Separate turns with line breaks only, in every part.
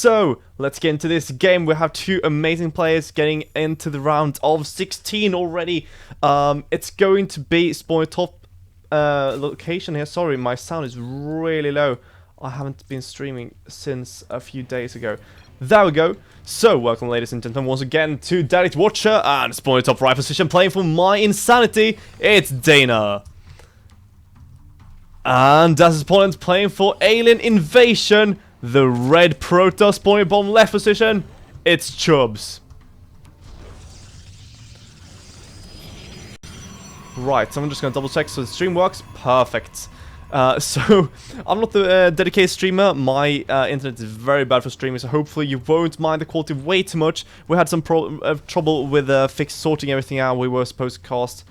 So, let's get into this game. We have two amazing players getting into the round of 16 already. It's going to be spawn top location here. Sorry, my sound is really low. I haven't been streaming since a few days ago. There we go. So, welcome ladies and gentlemen once again to Daddy's Watcher and spawn top right position playing for my insanity. It's Dana. And as his opponent playing for Alien Invasion, the red Protoss spawning bomb left position, it's Chubz. Right, so I'm just gonna double check so the stream works. Perfect. So, I'm not the dedicated streamer. My internet is very bad for streaming, so hopefully you won't mind the quality way too much. We had some trouble with sorting everything out. We were supposed to cast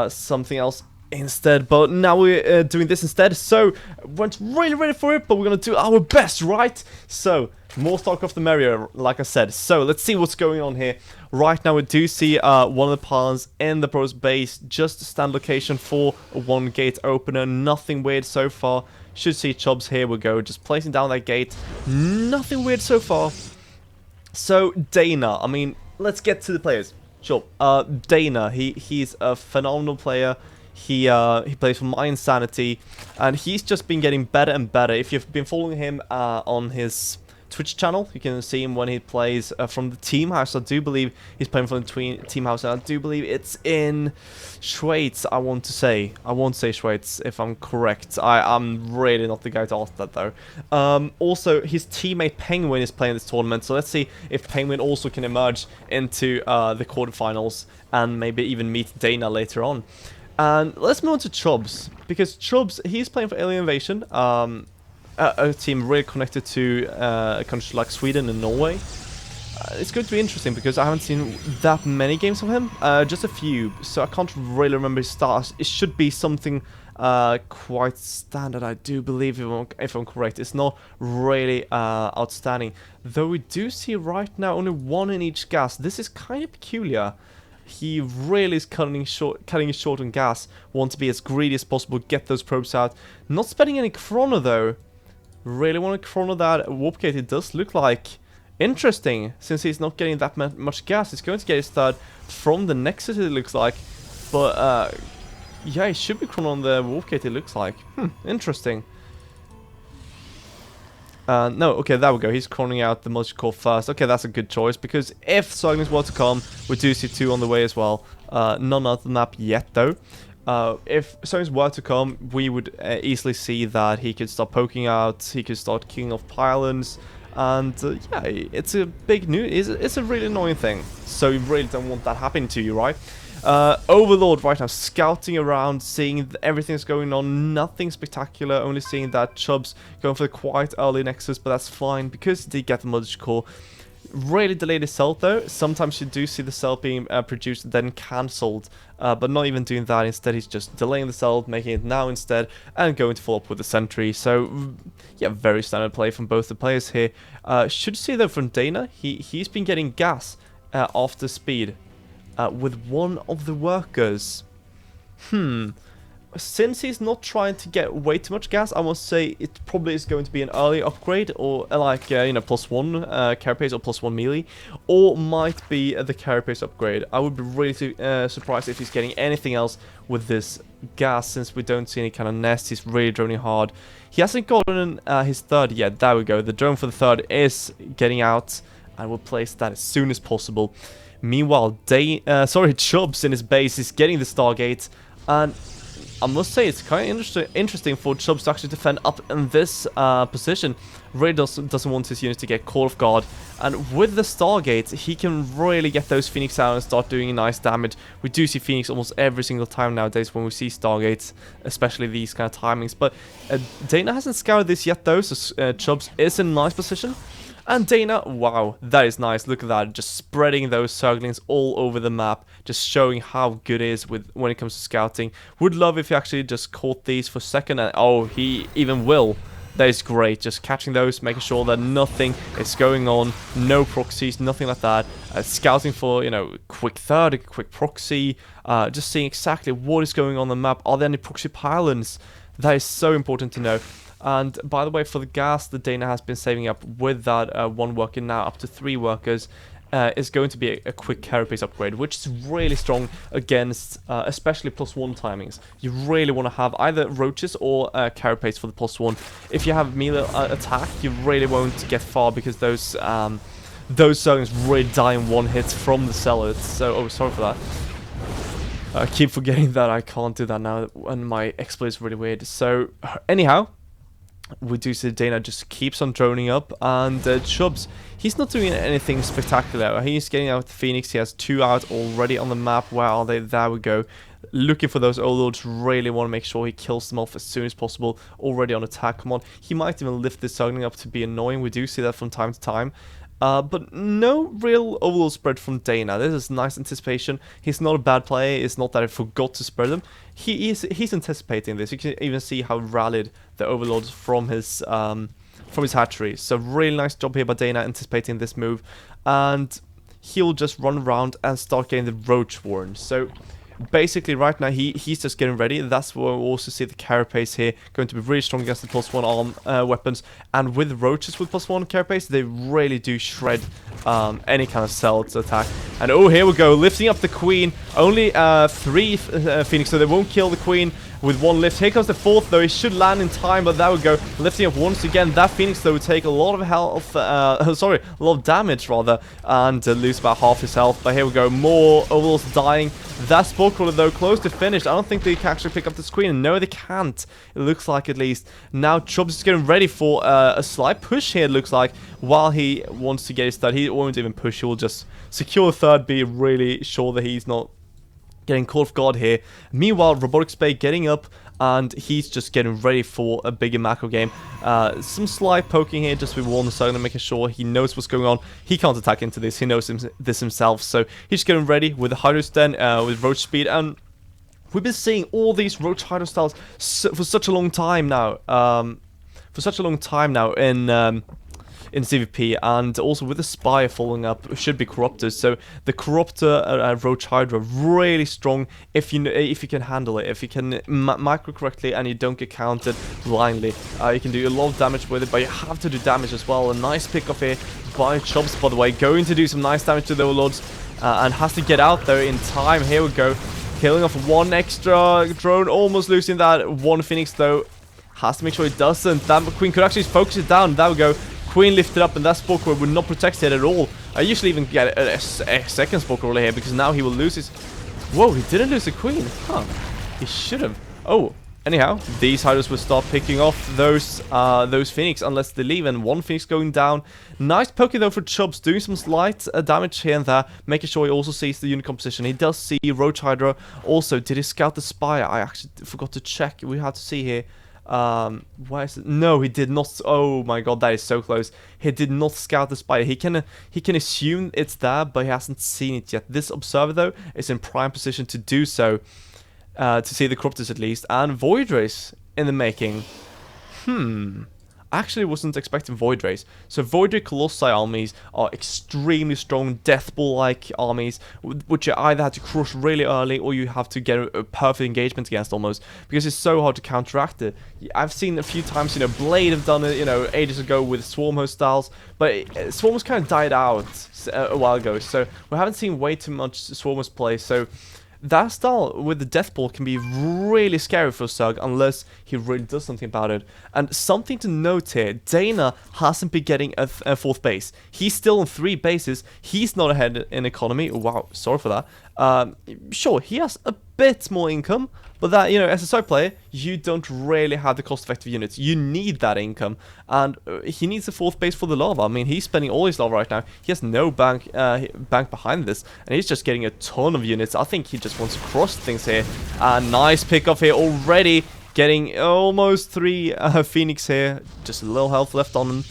something else instead, but now we're doing this instead, so weren't really ready for it, but we're gonna do our best, right? So more Starcraft the merrier, like I said. So let's see what's going on here. Right now we do see one of the pawns in the pro's base, just a stand location for a one gate opener. Nothing weird so far. Should see Chubz. Here we go, just placing down that gate. Nothing weird so far. So Dana, I mean, let's get to the players. Sure. Dana, he's a phenomenal player. He plays for my insanity, and he's just been getting better and better. If you've been following him on his Twitch channel, you can see him when he plays from the team house. I do believe he's playing from the team house, and I do believe it's in Schweiz. I won't say Schweiz if I'm correct. I'm really not the guy to ask that though. Also, his teammate Penguin is playing this tournament, so let's see if Penguin also can emerge into the quarterfinals and maybe even meet Dana later on. And let's move on to Chubz, because Chubz, he's playing for Alien Invasion, a team really connected to countries like Sweden and Norway. It's going to be interesting because I haven't seen that many games of him, just a few, so I can't really remember his stars. It should be something quite standard, I do believe, if I'm correct. It's not really outstanding, though we do see right now only one in each gas. This is kind of peculiar. He really is cutting it short on gas. Want to be as greedy as possible, get those probes out. Not spending any chrono though. Really want to chrono that warp gate. It does look like interesting, since he's not getting that much gas. He's going to get his third from the Nexus, it looks like. But yeah, he should be chrono on the warp gate, it looks like. Interesting. No, okay, there we go. He's chroning out the multi-core first. Okay, that's a good choice, because if Sognus were to come, we do see two on the way as well. None of the map yet, though. If Sognus were to come, we would easily see that he could start poking out, he could start killing off pylons, and yeah, it's a big news. It's a really annoying thing, so you really don't want that happening to you, right? Overlord right now scouting around, seeing everything's going on, nothing spectacular, only seeing that Chubz going for the quite early Nexus, but that's fine because he did get the multi-core. Really delayed his cell though. Sometimes you do see the cell being produced then cancelled, but not even doing that. Instead he's just delaying the cell, making it now instead, and going to follow up with the sentry. So yeah, very standard play from both the players here. Should see though from Dana, he's been getting gas after speed. With one of the workers. Since he's not trying to get way too much gas, I must say it probably is going to be an early upgrade, or like, you know, +1 carapace or +1 melee, or might be the carapace upgrade. I would be really surprised if he's getting anything else with this gas, since we don't see any kind of nest. He's really droning hard. He hasn't gotten his third yet. There we go. The drone for the third is getting out, and we'll place that as soon as possible. Meanwhile, Chubz in his base is getting the Stargate, and I must say it's kind of interesting for Chubz to actually defend up in this position. Really doesn't want his units to get caught off guard, and with the Stargate, he can really get those Phoenix out and start doing nice damage. We do see Phoenix almost every single time nowadays when we see Stargates, especially these kind of timings. But Dana hasn't scoured this yet though, so Chubz is in a nice position. And Dana, wow, that is nice. Look at that, just spreading those circlings all over the map, just showing how good it is when it comes to scouting. Would love if he actually just caught these for a second, and oh, he even will. That is great, just catching those, making sure that nothing is going on, no proxies, nothing like that. Scouting for, you know, quick third, a quick proxy, just seeing exactly what is going on the map. Are there any proxy pylons? That is so important to know. And by the way, for the gas that Dana has been saving up with that 1 worker, now up to 3 workers, is going to be a quick carapace upgrade, which is really strong against especially +1 timings. You really want to have either roaches or carapace for the +1. If you have melee attack, you really won't get far, because those zerglings really die in 1 hit from the cellar. So, oh, sorry for that. I keep forgetting that I can't do that now, and my exploit is really weird. So, anyhow, we do see Dana just keeps on droning up, and Chubz, he's not doing anything spectacular. He's getting out the Phoenix. He has 2 out already on the map. Where are they? There we go. Looking for those overlords. Really want to make sure he kills them off as soon as possible. Already on attack. Come on. He might even lift this Zergling up to be annoying. We do see that from time to time. But no real overlord spread from Dana. This is nice anticipation. He's not a bad player. It's not that I forgot to spread them. He's anticipating this. You can even see how rallied the overlords from his hatchery. So really nice job here by Dana anticipating this move, and he'll just run around and start getting the roach warren. So basically right now he's just getting ready. That's where we'll also see the carapace here going to be really strong against the +1 arm weapons, and with roaches with +1 carapace, they really do shred any kind of cell to attack. And oh, here we go, lifting up the queen. Only 3 Phoenix, so they won't kill the queen with 1 lift. Here comes the 4th, though. He should land in time, but there we go. Lifting up once again. That Phoenix, though, would take a lot of health, sorry, a lot of damage, rather, and lose about half his health. But here we go. More overlords dying. That Spore Crawler, though, close to finish. I don't think they can actually pick up this queen. No, they can't. It looks like, at least. Now, Chubz is getting ready for a slight push here, it looks like, while he wants to get his 3rd. He won't even push. He will just secure 3rd, be really sure that he's not getting caught off guard here. Meanwhile, Robotics Bay getting up, and he's just getting ready for a bigger macro game. Some slight poking here just with 1 Zergling, making sure he knows what's going on. He can't attack into this. He knows this himself, so he's getting ready with the Hydros Den, with Roach Speed, and we've been seeing all these Roach Hydro styles for such a long time now. In CVP, and also with the Spire following up, should be Corruptors. So the Corruptor Roach Hydra really strong if you can handle it, if you can micro correctly and you don't get countered blindly. You can do a lot of damage with it, but you have to do damage as well. A nice pick up here by Chubz, by the way, going to do some nice damage to the Overlords, and has to get out there in time. Here we go, killing off 1 extra drone, almost losing that 1 Phoenix, though. Has to make sure he doesn't. That Queen could actually focus it down. There we go. Queen lifted up, and that Spore Crawler would not protect it at all. I usually even get a 2nd Spore Crawler here, because now he will lose his... Whoa, he didn't lose the Queen. Huh. He should have. Oh, anyhow, these Hydras will start picking off those Phoenix unless they leave, and 1 Phoenix going down. Nice poking, though, for Chubz, doing some slight damage here and there, making sure he also sees the unit composition. He does see Roach Hydra. Also, did he scout the Spire? I actually forgot to check. We have to see here. Why is it? No, he did not. Oh my god, that is so close. He did not scout the Spire. He can assume it's there, but he hasn't seen it yet. This Observer, though, is in prime position to do so, to see the Corruptors at least, and Void Race in the making. I actually wasn't expecting Void Race. So Void Ray Colossi armies are extremely strong, Death Ball-like armies, which you either have to crush really early, or you have to get a perfect engagement against almost, because it's so hard to counteract it. I've seen a few times, Blade have done it, ages ago with Swarm host styles, but Swarm host kind of died out a while ago, so we haven't seen way too much Swarm host play, so that style with the Death Ball can be really scary for Zerg unless he really does something about it. And something to note here, Dana hasn't been getting a 4th base. He's still on 3 bases. He's not ahead in economy. Wow, sorry for that. Sure, he has a bit more income, but that, as a Zerg player, you don't really have the cost-effective units. You need that income, and he needs a 4th base for the lava. I mean, he's spending all his lava right now. He has no bank behind this, and he's just getting a ton of units. I think he just wants to cross things here. Nice pick off here already, getting almost 3 Phoenix here. Just a little health left on them.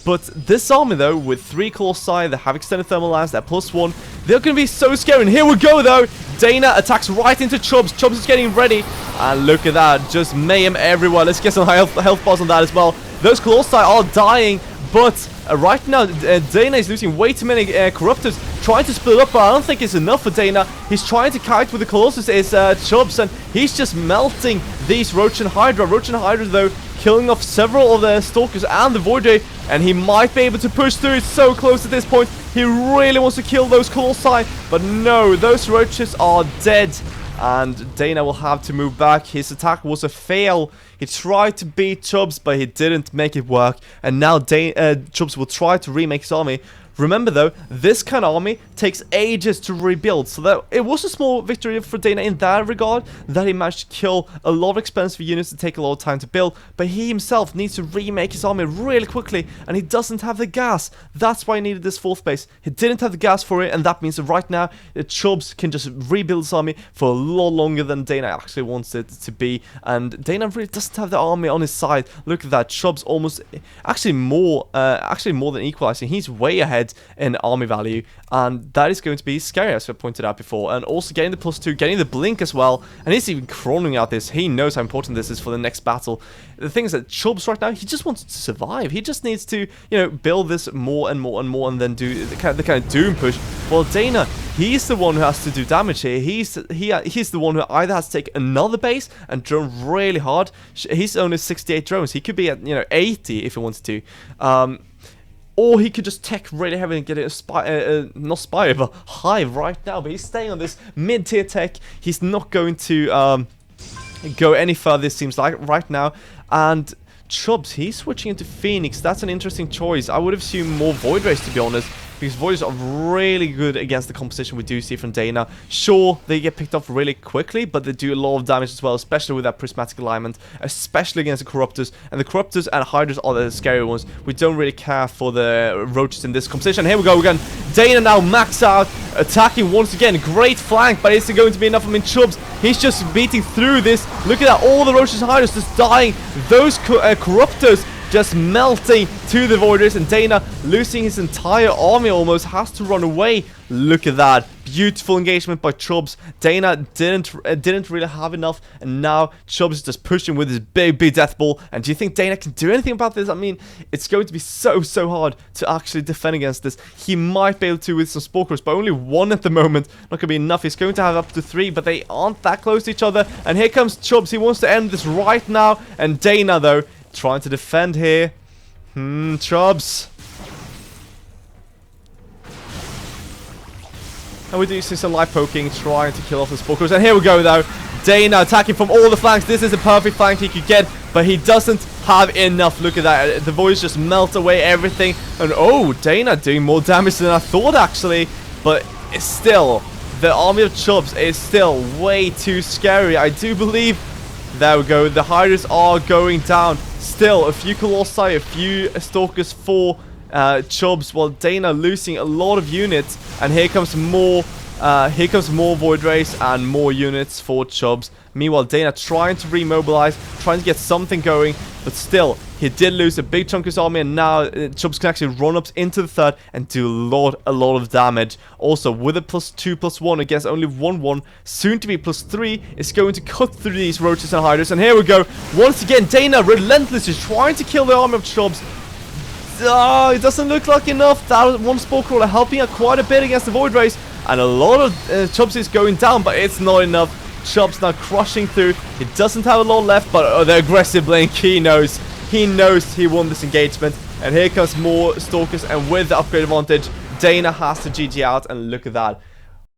But this army, though, with 3 Colossi, they have extended thermal lines, they're +1. They're going to be so scary. And here we go, though. Dana attacks right into Chubz. Chubz is getting ready. And look at that. Just mayhem everywhere. Let's get some health bars on that as well. Those Colossi are dying. But right now, Dana is losing way too many Corruptors. Trying to split up, but I don't think it's enough for Dana. He's trying to kite with the Colossus, is Chubz, and he's just melting these Roach and Hydra. Roach and Hydra, though, killing off several of the Stalkers and the Void Ray, and he might be able to push through. It's so close at this point. He really wants to kill those Colossi, but no, those roaches are dead. And Dana will have to move back. His attack was a fail. He tried to beat Chubz, but he didn't make it work. And now Chubz will try to remake his army. Remember though, this kind of army takes ages to rebuild, so that it was a small victory for Dana in that regard, that he managed to kill a lot of expensive units that take a lot of time to build, but he himself needs to remake his army really quickly, and he doesn't have the gas. That's why he needed this 4th base. He didn't have the gas for it, and that means that right now, Chubz can just rebuild his army for a lot longer than Dana actually wants it to be, and Dana really doesn't have the army on his side. Look at that, Chubz almost, actually more than equalizing. He's way ahead in army value, and that is going to be scary, as I pointed out before. And also getting the +2, getting the blink as well, and he's even chroning out this. He knows how important this is for the next battle. The thing is that Chubz right now, he just wants to survive. He just needs to, you know, build this more and more and more, and then do the kind of doom push. While Dana, he's the one who has to do damage here. He's the one who either has to take another base and drone really hard. He's only 68 drones. He could be at, you know, 80 if he wanted to. Or he could just tech really heavy and get it a not spy, but hive right now. But he's staying on this mid-tier tech. He's not going to go any further, it seems like, right now. And Chubz, he's switching into Phoenix. That's an interesting choice. I would have assumed more Void Rays, to be honest, because Void Rays are really good against the composition we do see from Dana. Sure, they get picked off really quickly, but they do a lot of damage as well, especially with that prismatic alignment, especially against the Corruptors. And the Corruptors and Hydras are the scary ones. We don't really care for the Roaches in this composition. Here we go again. Dana now max out, attacking once again. Great flank, but is it going to be enough? I mean, Chubz, he's just beating through this. Look at that, all the Roaches and Hydras just dying. Those Corruptors just melting to the Void Rays, and Dana, losing his entire army almost, has to run away. Look at that. Beautiful engagement by Chubz. Dana didn't really have enough, and now Chubz is just pushing with his big death ball. And do you think Dana can do anything about this? I mean, it's going to be so hard to actually defend against this. He might be able to with some Spore Crows, but only 1 at the moment. Not going to be enough. He's going to have up to 3, but they aren't that close to each other. And here comes Chubz. He wants to end this right now. And Dana, though, trying to defend here. Chubz. And we do see some light poking, trying to kill off the Spore Crows. And here we go, though. Dana attacking from all the flanks. This is a perfect flank he could get, but he doesn't have enough. Look at that. The Voids just melt away everything. And oh, Dana doing more damage than I thought, actually. But it's still, the army of Chubz is still way too scary. I do believe. There we go. The Hydras are going down. Still, a few Colossi, a few Stalkers for Chubz, while Dana losing a lot of units. And here comes more Void Rays and more units for Chubz. Meanwhile, Dana trying to remobilize, trying to get something going, but still, he did lose a big chunk of his army, and now Chubz can actually run up into the 3rd and do a lot of damage. Also, with a +2/+1 against only 1/1, soon to be +3, it's going to cut through these Roaches and Hydras. And here we go. Once again, Dana relentlessly trying to kill the army of Chubz. Oh, it doesn't look like enough. That one Spore Crawler helping out quite a bit against the Void Rays, and a lot of Chubz is going down, but it's not enough. Chubz now crushing through. He doesn't have a lot left, but the aggressive blink, he knows he won this engagement. And here comes more Stalkers, and with the upgrade advantage, Dana has to GG out, and look at that.